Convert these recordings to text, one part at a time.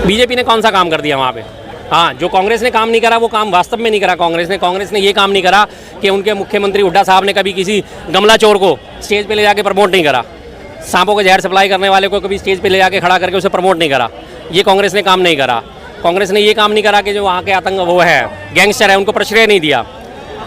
BJP ने कौन सा काम कर दिया वहाँ पे? हाँ, जो कांग्रेस ने काम नहीं करा वो काम वास्तव में नहीं करा कांग्रेस ने ये काम नहीं करा कि उनके मुख्यमंत्री हुड्डा साहब ने कभी किसी गमला चोर को स्टेज पे ले जाके प्रमोट नहीं करा, सांपों को जहर सप्लाई करने वाले को कभी स्टेज पे ले जाके खड़ा करके उसे प्रमोट नहीं करा। ये कांग्रेस ने काम नहीं करा। कांग्रेस ने ये काम नहीं करा कि जो वहाँ के आतंक वो है गैंगस्टर है उनको प्रश्रय नहीं दिया,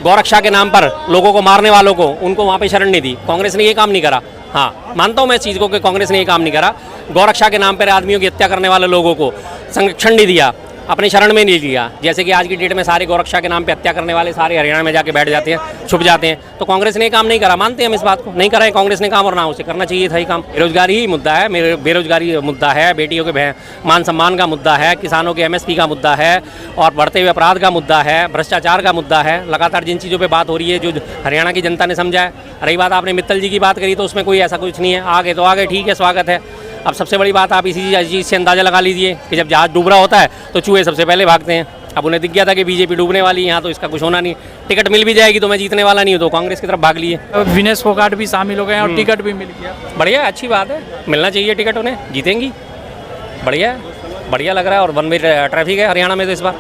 गौरक्षा के नाम पर लोगों को मारने वालों को उनको वहाँ पे शरण नहीं दी। कांग्रेस ने ये काम नहीं करा। हाँ, मानता हूँ मैं इस चीज़ को कि कांग्रेस ने ये काम नहीं करा। गौरक्षा के नाम पर आदमियों की हत्या करने वाले लोगों को संरक्षण नहीं दिया, अपने शरण में नहीं लिया। जैसे कि आज की डेट में सारे गौरक्षा के नाम पे हत्या करने वाले सारे हरियाणा में जाके बैठ जाते हैं, छुप जाते हैं। तो कांग्रेस ने काम नहीं करा, मानते हैं हम इस बात को, नहीं करा है कांग्रेस ने काम, और ना उसे करना चाहिए था ये काम। बेरोजगारी ही मुद्दा है, बेरोजगारी मुद्दा है, बेटियों के मान सम्मान का मुद्दा है, किसानों के MSP का मुद्दा है, और बढ़ते हुए अपराध का मुद्दा है, भ्रष्टाचार का मुद्दा है। लगातार जिन चीज़ों पर बात हो रही है जो हरियाणा की जनता ने समझा है। रही बात आपने मित्तल जी की बात करी तो उसमें कोई ऐसा कुछ नहीं है, आगे तो आगे ठीक है, स्वागत है। अब सबसे बड़ी बात आप इसी चीज़ से अंदाज़ा लगा लीजिए कि जब जहाज डूब रहा होता है तो चूहे सबसे पहले भागते हैं। अब उन्हें दिख गया था कि बीजेपी डूबने वाली है यहाँ, तो इसका कुछ होना नहीं, टिकट मिल भी जाएगी तो मैं जीतने वाला नहीं हूँ, तो कांग्रेस की तरफ भाग लिए। विनेश फोगाट भी शामिल हो गए और टिकट भी मिल गया। बढ़िया, अच्छी बात है, मिलना चाहिए टिकट, उन्हें जीतेंगी। बढ़िया बढ़िया लग रहा है। और 1 वे ट्रैफिक है हरियाणा में, तो इस बार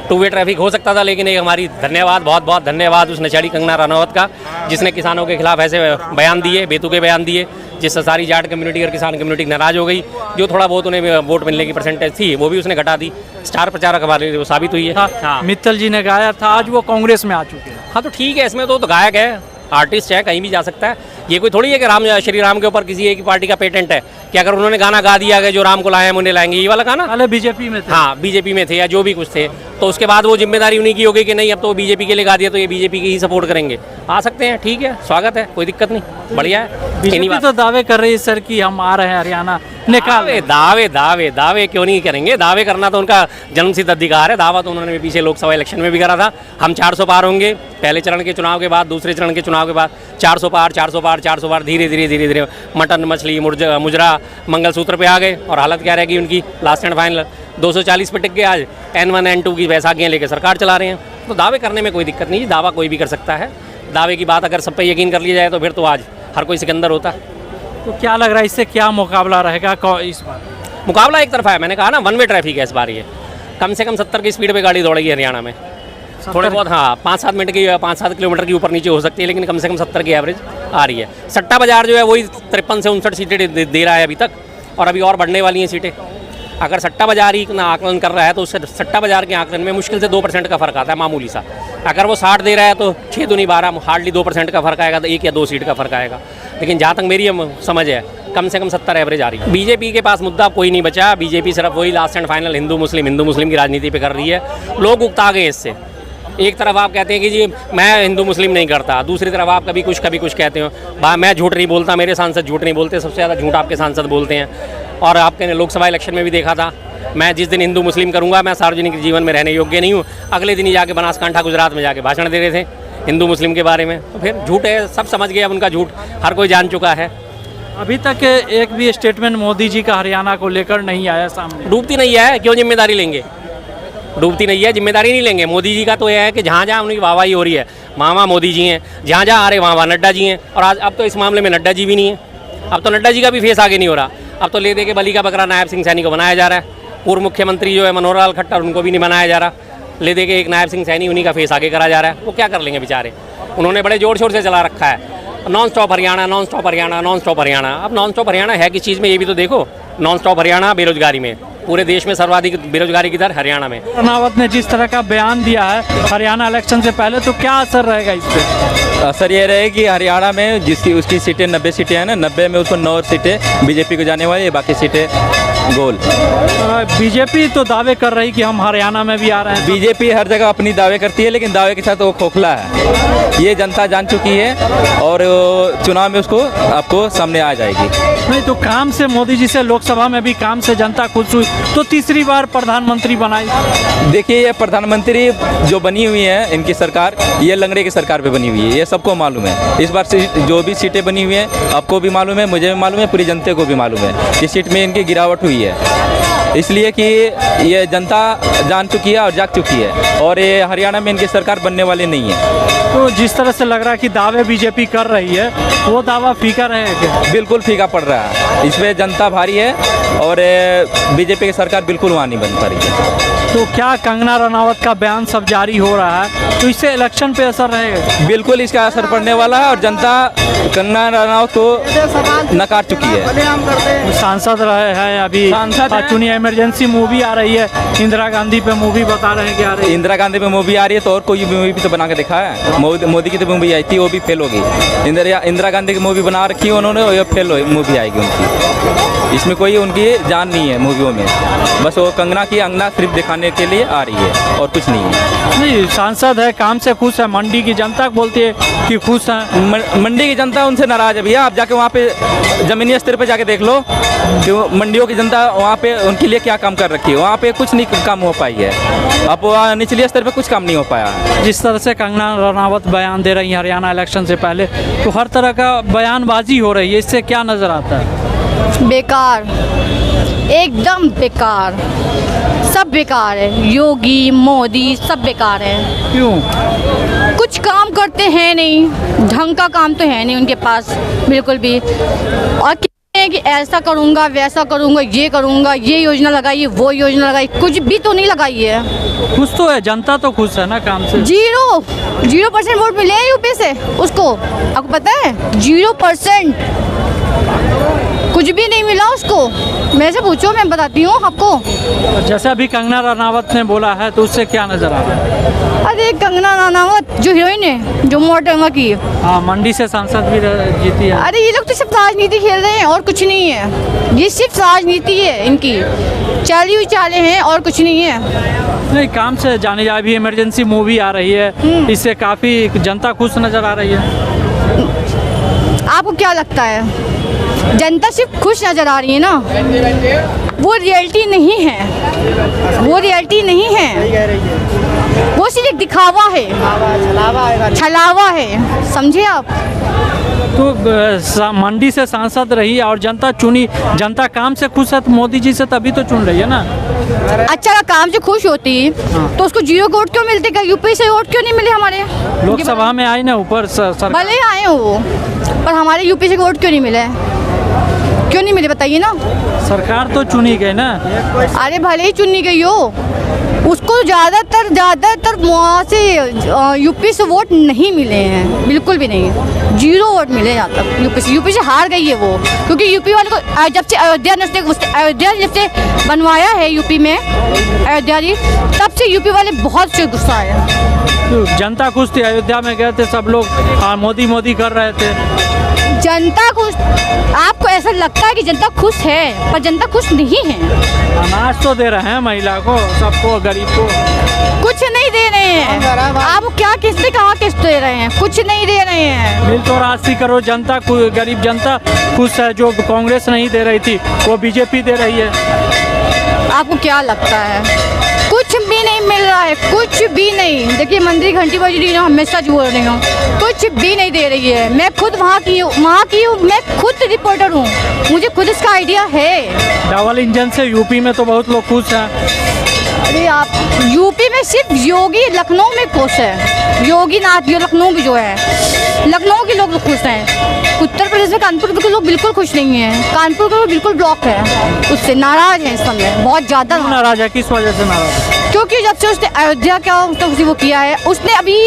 2 वे ट्रैफिक हो सकता था, लेकिन एक हमारी धन्यवाद, बहुत बहुत धन्यवाद उस नशेड़ी कंगना रनौत का जिसने किसानों के खिलाफ ऐसे बयान दिए, बेतुके बयान दिए, जिससे सारी जाट कम्युनिटी और किसान कम्युनिटी नाराज़ हो गई। जो थोड़ा बहुत उन्हें वोट मिलने की परसेंटेज थी वो भी उसने घटा दी। स्टार प्रचारक हमारे लिए वो साबित हुई है। हाँ, मित्तल जी ने गाया था, आज वो कांग्रेस में आ चुके हैं। हाँ, तो ठीक है, इसमें तो गायक है, आर्टिस्ट है, कहीं भी जा सकता है। ये कोई थोड़ी है कि श्री राम के ऊपर किसी एक पार्टी का पेटेंट है कि अगर उन्होंने गाना गा दिया कि जो राम को लाए हम उन्हें लाएंगे, ये वाला गाना। पहले बीजेपी में थे। हाँ, बीजेपी में थे या जो भी कुछ थे, तो उसके बाद वो जिम्मेदारी उन्हीं की होगी कि नहीं अब तो बीजेपी के लिए गा दिया तो ये बीजेपी की ही सपोर्ट करेंगे। आ सकते हैं, ठीक है, स्वागत है, कोई दिक्कत नहीं, बढ़िया है। बीजेपी तो दावे कर रही है सर कि हम आ रहे हैं हरियाणा निकाल। दावे दावे दावे क्यों नहीं करेंगे? दावे करना तो उनका जन्मसिद्ध अधिकार है। दावा तो उन्होंने पीछे लोकसभा इलेक्शन में भी करा था, हम 400 पार होंगे, पहले चरण के चुनाव के बाद, दूसरे चरण के चुनाव के बाद 400 पार 400 पार 400 पार, धीरे धीरे मटन मछली मुजरा मंगलसूत्र पे आ गए। और हालत क्या रहेगी उनकी लास्ट एंड फाइनल 240 पे टिक गए। आज N1 N2 की बैसाखियाँ लेकर सरकार चला रहे हैं। तो दावे करने में कोई दिक्कत नहीं, दावा कोई भी कर सकता है। दावे की बात अगर सब पे यकीन कर लिया जाए तो फिर तो आज हर कोई सिकंदर होता। तो क्या लग रहा है इससे क्या मुकाबला रहेगा इस बार? मुकाबला एक तरफा है, मैंने कहा ना 1 वे ट्रैफिक है इस बार। ये कम से कम 70 की स्पीड पे गाड़ी दौड़ेगी हरियाणा में। थोड़े बहुत हाँ 5-7 मिनट की 5-7 किलोमीटर की ऊपर नीचे हो सकती है, लेकिन कम से कम 70 की एवरेज आ रही है। सट्टा बाजार जो है वही 53 से 59 सीटें दे रहा है अभी तक, और अभी और बढ़ने वाली हैं सीटें। अगर सट्टा बाजार ही इतना आकलन कर रहा है तो उससे सट्टा बाजार के आकलन में मुश्किल से 2% का फर्क आता है, मामूली सा। अगर वो 60 दे रहा है तो 6 दूनी 12, हार्डली 2% का फर्क आएगा, तो 1 या 2 सीट का फर्क आएगा। लेकिन जहाँ तक मेरी समझ है कम से कम 70 एवरेज आ रही है। बीजेपी के पास मुद्दा कोई नहीं बचा। बीजेपी सिर्फ वही लास्ट एंड फाइनल हिंदू मुस्लिम की राजनीति पे कर रही है। लोग उकता गए इससे। एक तरफ आप कहते हैं कि जी मैं हिंदू मुस्लिम नहीं करता, दूसरी तरफ आप कभी कुछ कहते हो। मैं झूठ नहीं बोलता, मेरे सांसद झूठ नहीं बोलते, सबसे ज़्यादा झूठ आपके सांसद बोलते हैं। और आपके लोकसभा इलेक्शन में भी देखा था, मैं जिस दिन हिंदू मुस्लिम करूंगा मैं सार्वजनिक जीवन में रहने योग्य नहीं हूँ, अगले दिन ही जाके बनासकांठा गुजरात में जाके भाषण दे रहे थे हिंदू मुस्लिम के बारे में। तो फिर झूठ है, सब समझ गए अब उनका झूठ, हर कोई जान चुका है। अभी तक एक भी स्टेटमेंट मोदी जी का हरियाणा को लेकर नहीं आया सामने। डूबती नहीं है, क्यों जिम्मेदारी लेंगे? डूबती नहीं है, जिम्मेदारी नहीं लेंगे। मोदी जी का तो यह है कि जहाँ जहाँ उनकी वाहवाही हो रही है वहाँ मोदी जी हैं, जहाँ जहाँ आ रहे वहाँ नड्डा जी हैं। और आज अब तो इस मामले में नड्डा जी भी नहीं है, अब तो नड्डा जी का भी फेस आगे नहीं हो रहा। अब तो ले दे के बली का बकरा नायब सिंह सैनी को बनाया जा रहा है। पूर्व मुख्यमंत्री जो है मनोहर लाल खट्टर, उनको भी नहीं बनाया जा रहा। ले दे के एक नायब सिंह सैनी, उन्हीं का फेस आगे करा जा रहा है। वो क्या कर लेंगे बेचारे? उन्होंने बड़े जोर शोर से चला रखा है non stop Haryana, non stop Haryana, non stop Haryana. अब नॉन स्टॉप हरियाणा है किस चीज़ में, ये भी तो देखो। नॉन स्टॉप हरियाणा बेरोजगारी में, पूरे देश में सर्वाधिक बेरोजगारी की दर हरियाणा में। रनौत ने जिस तरह का बयान दिया है हरियाणा इलेक्शन से पहले, तो क्या असर रहेगा इस पर? असर ये रहे कि हरियाणा में जिसकी उसकी सीटें 90 सीटें हैं ना, 90 में उसको 9 सीटें बीजेपी को जाने वाली है, बाकी सीटें गोल। बीजेपी तो दावे कर रही कि हम हरियाणा में भी आ रहे हैं। बीजेपी हर जगह अपनी दावे करती है, लेकिन दावे के साथ वो खोखला है, ये जनता जान चुकी है और चुनाव में उसको आपको सामने आ जाएगी। नहीं तो काम से मोदी जी से लोकसभा में भी काम से जनता खुश हुई, तो तीसरी बार प्रधानमंत्री बनाई। देखिए ये प्रधानमंत्री जो बनी हुई है इनकी सरकार, ये लंगड़े की सरकार पे बनी हुई है, ये सबको मालूम है। इस बार जो भी सीटें बनी हुई हैं आपको भी मालूम है, मुझे भी मालूम है, पूरी जनता को भी मालूम है। इस सीट में इनकी गिरावट हुई है। इसलिए कि ये जनता जान चुकी है और जाग चुकी है, और ये हरियाणा में इनकी सरकार बनने वाली नहीं है। तो जिस तरह से लग रहा है कि दावे बीजेपी कर रही है, वो दावा फीका रहेगा। बिल्कुल फीका पड़ रहा है, इसमें जनता भारी है और बीजेपी की सरकार बिल्कुल वहाँ नहीं बन पा रही है। तो क्या कंगना रनावत का बयान सब जारी हो रहा है, तो इससे इलेक्शन पे असर रहेगा? बिल्कुल इसका असर पड़ने वाला है, और जनता कंगना रनावत को नकार चुकी है। सांसद रहे हैं अभी, सांसद हैं। चुनिया इमरजेंसी मूवी आ रही है, इंदिरा गांधी पे मूवी बता रहे हैं कि आ रही है। इंदिरा गांधी पे मूवी आ रही है, तो और कोई मूवी भी तो बना के दिखा है। मोदी की तो मूवी आई थी, वो भी फेल हो गई। इंदिरा गांधी की मूवी बना रखी है उन्होंने, वो फेल हो मूवी आएगी उनकी। इसमें कोई उनकी जान नहीं है मूवियों में, बस वो कंगना की अंगना सिर्फ दिखाने के लिए आ रही है और कुछ नहीं है। नहीं, सांसद है, काम से खुश है, मंडी की जनता बोलती है कि खुश है। मंडी की जनता उनसे नाराज है भैया। आप जाके वहाँ पे जमीनी स्तर पे जाके देख लो कि मंडियों की जनता वहाँ पे उनके लिए क्या काम कर रखी है। वहाँ पे कुछ नहीं काम हो पाई है, अब निचले स्तर पे कुछ काम नहीं हो पाया। जिस तरह से कंगना रनावत बयान दे रही है हरियाणा इलेक्शन से पहले, तो हर तरह का बयानबाजी हो रही है, इससे क्या नज़र आता है? बेकार, एकदम बेकार, सब बेकार है। योगी मोदी सब बेकार है। क्यों? कुछ काम करते हैं नहीं, ढंग का काम तो है नहीं उनके पास बिल्कुल भी। और कहते हैं कि ऐसा करूँगा, वैसा करूँगा, ये करूँगा, ये योजना लगाइए, वो योजना लगाइए, कुछ भी तो नहीं लगाई है। खुश तो है, जनता तो खुश है ना काम से। 0% वोट मिले हैं यूपी से उसको, आपको पता है? 0%, कुछ भी नहीं मिला उसको। मेरे से पूछो, मैं बताती हूँ आपको। जैसे अभी कंगना रनावत ने बोला है, तो उससे क्या नजर आ रहा है? अरे कंगना रनावत जो हीरोइन है, जो मोटंगा की, हाँ, मंडी से सांसद भी जीती है। अरे ये लोग तो सिर्फ राजनीति खेल रहे हैं और कुछ नहीं है। ये सिर्फ राजनीति है इनकी, चाली हुई चालें हैं और कुछ नहीं है। नहीं, काम से जाने जा भी इमरजेंसी मूवी आ रही है, इससे काफ़ी जनता खुश नजर आ रही है। आपको क्या लगता है जनता सिर्फ खुश नजर आ रही है ना? वो रियलिटी नहीं है, वो रियलिटी नहीं है, वो सिर्फ एक दिखावा है, छलावा है, समझे आप? तो मंडी से सांसद रही और जनता चुनी, जनता काम से खुश है, तो मोदी जी से तभी तो चुन रही है ना। अच्छा, अगर काम से खुश होती तो उसको 0 वोट क्यों मिलते? क्या यूपी से वोट क्यों नहीं मिले हमारे? लोकसभा में आई ना ऊपर भले ही आए हो वो, पर हमारे यूपी से वोट क्यों नहीं मिले? क्यों नहीं मिले बताइए ना। सरकार तो चुनी गई ना। अरे भले ही चुनी गई हो, उसको ज़्यादातर वहाँ से यूपी से वोट नहीं मिले हैं, बिल्कुल भी नहीं, 0 वोट मिले यहाँ तक। यूपी से हार गई है वो, क्योंकि यूपी वाले को जब से अयोध्या जब से बनवाया है यूपी में अयोध्या जी, तब से यूपी वाले बहुत से गुस्सा है। तो जनता खुश थी, अयोध्या में गए थे सब लोग, मोदी कर रहे थे। जनता खुश, आपको ऐसा लगता है कि जनता खुश है, पर जनता खुश नहीं है। अनाज तो दे रहे हैं महिला को, सबको, गरीब को। कुछ नहीं दे रहे हैं। आप क्या किसने कहा किस्त दे रहे हैं? कुछ नहीं दे रहे हैं। मिल तो 80 करोड़ जनता, गरीब जनता खुश है। जो कांग्रेस नहीं दे रही थी, वो बीजेपी दे रही है। आपको क्या लगता है? कुछ भी नहीं मिल रहा है, कुछ भी नहीं। देखिए मंदिर घंटी बज रही है, हमेशा बोल रही हूँ, कुछ भी नहीं दे रही है। मैं खुद वहाँ की हूँ, मैं खुद रिपोर्टर हूँ, मुझे खुद इसका आइडिया है। डबल इंजन से यूपी में तो बहुत लोग खुश हैं। अरे आप यूपी में सिर्फ योगी, लखनऊ में खुश है योगी नाथ, जो लखनऊ भी जो है, लखनऊ के लोग खुश हैं। उत्तर प्रदेश में कानपुर के लोग बिल्कुल खुश नहीं हैं। कानपुर के लोग बिल्कुल ब्लॉक है, उससे नाराज हैं इस समय, बहुत ज़्यादा नाराज है। किस वजह से नाराज है? क्योंकि जब से उसने अयोध्या का वो किया है, उसने अभी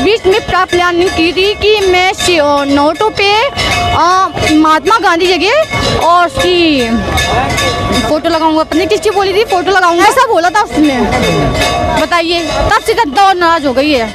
बीच में प्लानिंग की थी कि मैं नोटों पे महात्मा गांधी जगह और उसकी फोटो लगाऊंगा। अपने किसकी बोली थी फोटो लगाऊंगा, ऐसा बोला था उसने, बताइए। तब से जनता और नाराज हो गई है।